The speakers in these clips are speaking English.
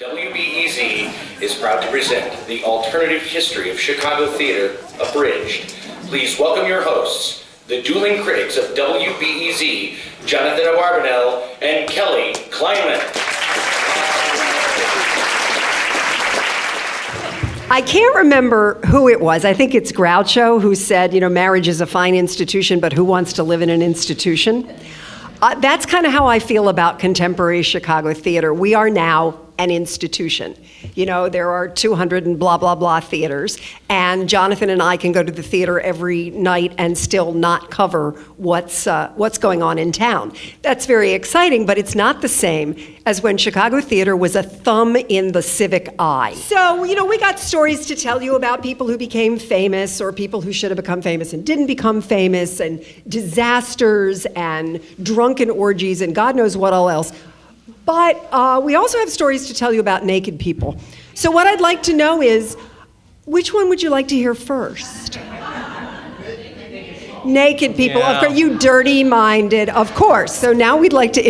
WBEZ is proud to present the alternative history of Chicago theater, Abridged. Please welcome your hosts, the dueling critics of WBEZ, Jonathan Abarbanel and Kelly Kleinman. I can't remember who it was. I think it's Groucho who said, you know, marriage is a fine institution, but who wants to live in an institution? That's kind of how I feel about contemporary Chicago theater. We are now an institution. You know, there are 200 and blah, blah, blah theaters, and Jonathan and I can go to the theater every night and still not cover what's going on in town. That's very exciting, but it's not the same as when Chicago theater was a thumb in the civic eye. So, you know, we got stories to tell you about people who became famous or people who should have become famous and didn't become famous, and disasters and drunken orgies and God knows what all else. But we also have stories to tell you about naked people. So what I'd like to know is, which one would you like to hear first? Naked people, Yeah. Of course, you dirty-minded, of course. So now we'd like to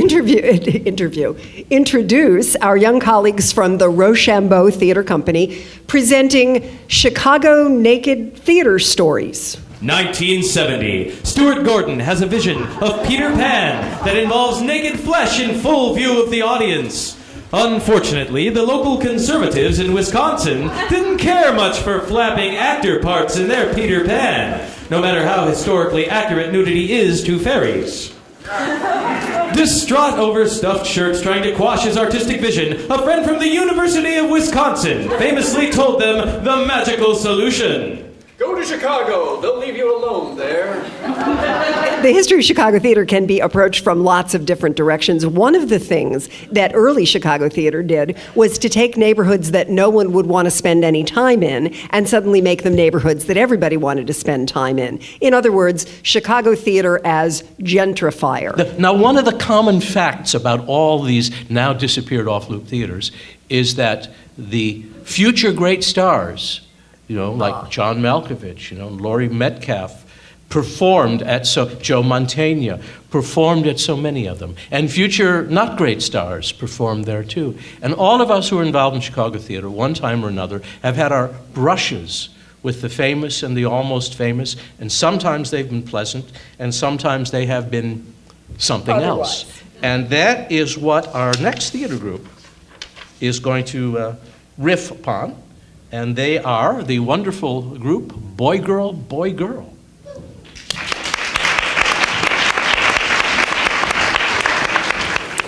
introduce our young colleagues from the Rochambeau Theater Company, presenting Chicago Naked Theater Stories. 1970. Stuart Gordon has a vision of Peter Pan that involves naked flesh in full view of the audience. Unfortunately, the local conservatives in Wisconsin didn't care much for flapping actor parts in their Peter Pan, no matter how historically accurate nudity is to fairies. Distraught over stuffed shirts trying to quash his artistic vision, a friend from the University of Wisconsin famously told them the magical solution. Go to Chicago. They'll leave you alone there. The history of Chicago theater can be approached from lots of different directions. One of the things that early Chicago theater did was to take neighborhoods that no one would want to spend any time in and suddenly make them neighborhoods that everybody wanted to spend time in. In other words, Chicago theater as gentrifier. Now, one of the common facts about all these now disappeared off-loop theaters is that the future great stars, you know, like John Malkovich, you know, Laurie Metcalf, performed at Joe Mantegna, performed at so many of them. And future not great stars performed there too. And all of us who are involved in Chicago theater, one time or another, have had our brushes with the famous and the almost famous, and sometimes they've been pleasant, and sometimes they have been something else. And that is what our next theater group is going to riff upon. And they are the wonderful group Boy Girl, Boy Girl.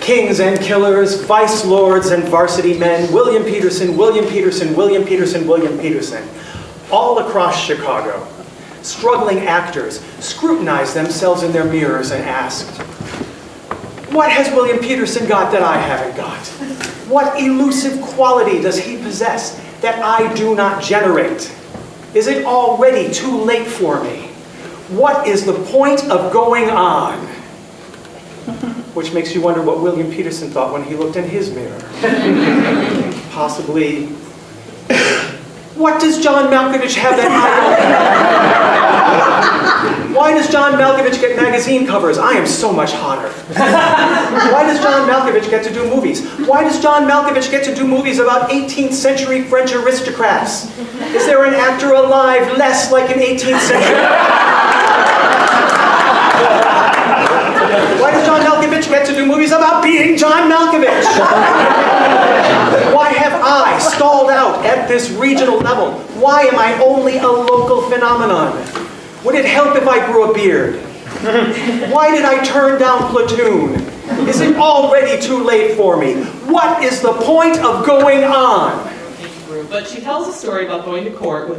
Kings and killers, vice lords and varsity men, William Peterson, William Peterson, William Peterson, William Peterson. All across Chicago, struggling actors scrutinized themselves in their mirrors and asked, what has William Peterson got that I haven't got? What elusive quality does he possess that I do not generate? Is it already too late for me? What is the point of going on? Which makes you wonder what William Peterson thought when he looked in his mirror. Possibly, what does John Malkovich have that I don't? Why does John Malkovich get magazine covers? I am so much hotter. Why does John Malkovich get to do movies? Why does John Malkovich get to do movies about 18th century French aristocrats? Is there an actor alive less like an 18th century? Why does John Malkovich get to do movies about beating John Malkovich? Why have I stalled out at this regional level? Why am I only a local phenomenon? Would it help if I grew a beard? Why did I turn down Platoon? Is it already too late for me? What is the point of going on? But she tells a story about going to court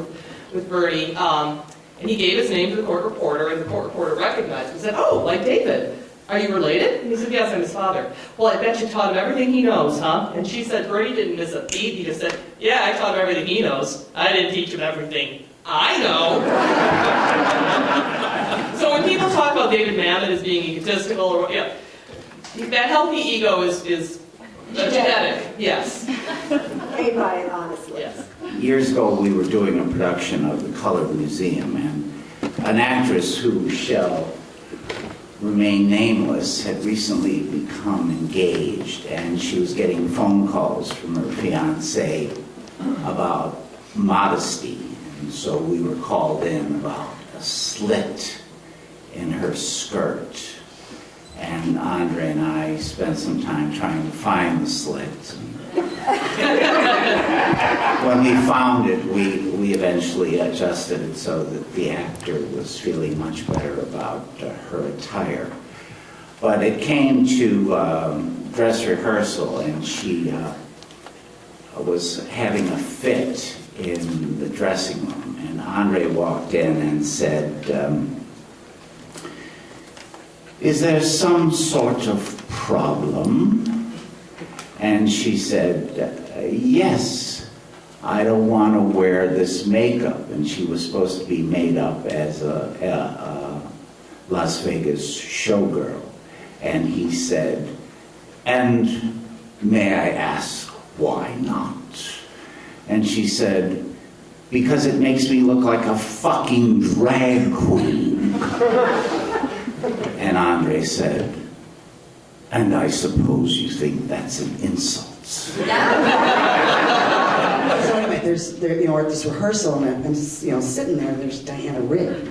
with Bernie, and he gave his name to the court reporter, and the court reporter recognized him and said, oh, like David. Are you related? And he said, yes, I'm his father. Well, I bet you taught him everything he knows, huh? And she said, Bernie didn't miss a beat. He just said, yeah, I taught him everything he knows. I didn't teach him everything I know. So when people talk about David Mamet as being egotistical, or that healthy ego is genetic, yes. Hey, Ryan, honestly. Yes. Years ago, we were doing a production of The Colored Museum, and an actress who shall remain nameless, had recently become engaged, and she was getting phone calls from her fiancé about modesty. And so we were called in about a slit in her skirt. And Andre and I spent some time trying to find the slit. When we found it, we eventually adjusted it so that the actor was feeling much better about her attire. But it came to dress rehearsal, and she was having a fit in the dressing room. And Andre walked in and said, "Is there some sort of problem?" And she said, "Yes, I don't want to wear this makeup." And she was supposed to be made up as a Las Vegas showgirl. And he said, "And may I ask why not?" And she said, "Because it makes me look like a fucking drag queen." And Andre said, "And I suppose you think that's an insult." So anyway, we're at this rehearsal, and I'm just, sitting there, and there's Diana Rigg.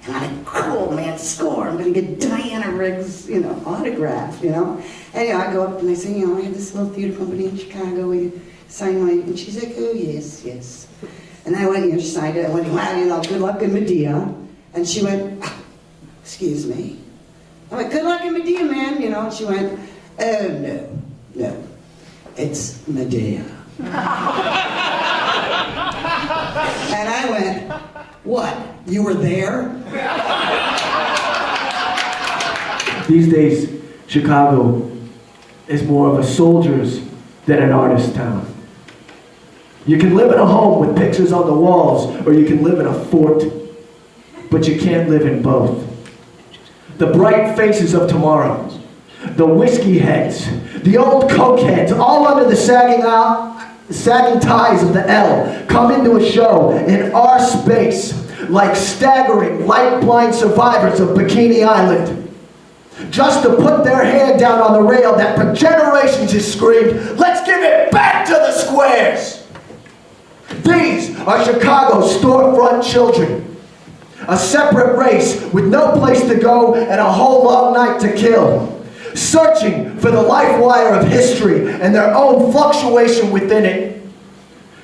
And I'm like, cool, man, score. I'm going to get Diana Rigg's, autograph, And, I go up and I say, I have this little theater company in Chicago. Will you sign my... And she's like, "Oh, yes, yes." And I went, she signed it. I went, "Wow, good luck in Medea." And she went, "Excuse me." I went, "Good luck in Medea, man," And she went, "Oh, no, it's Medea." And I went, "What, you were there?" These days, Chicago is more of a soldier's than an artist's town. You can live in a home with pictures on the walls, or you can live in a fort, but you can't live in both. The bright faces of tomorrow, the whiskey heads, the old coke heads, all under the sagging ties of the L, come into a show in our space like staggering, light-blind survivors of Bikini Island, just to put their hand down on the rail that for generations has screamed, "Let's give it back to the squares!" These are Chicago's storefront children. A separate race with no place to go and a whole long night to kill. Searching for the life wire of history and their own fluctuation within it.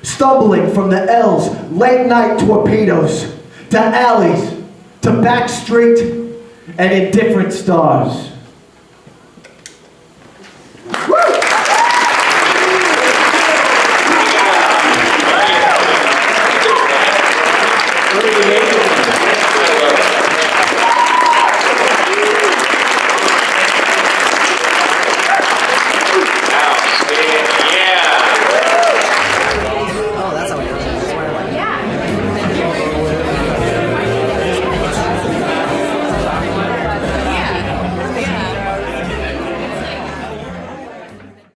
Stumbling from the L's late night torpedoes, to alleys, to back street, and indifferent stars.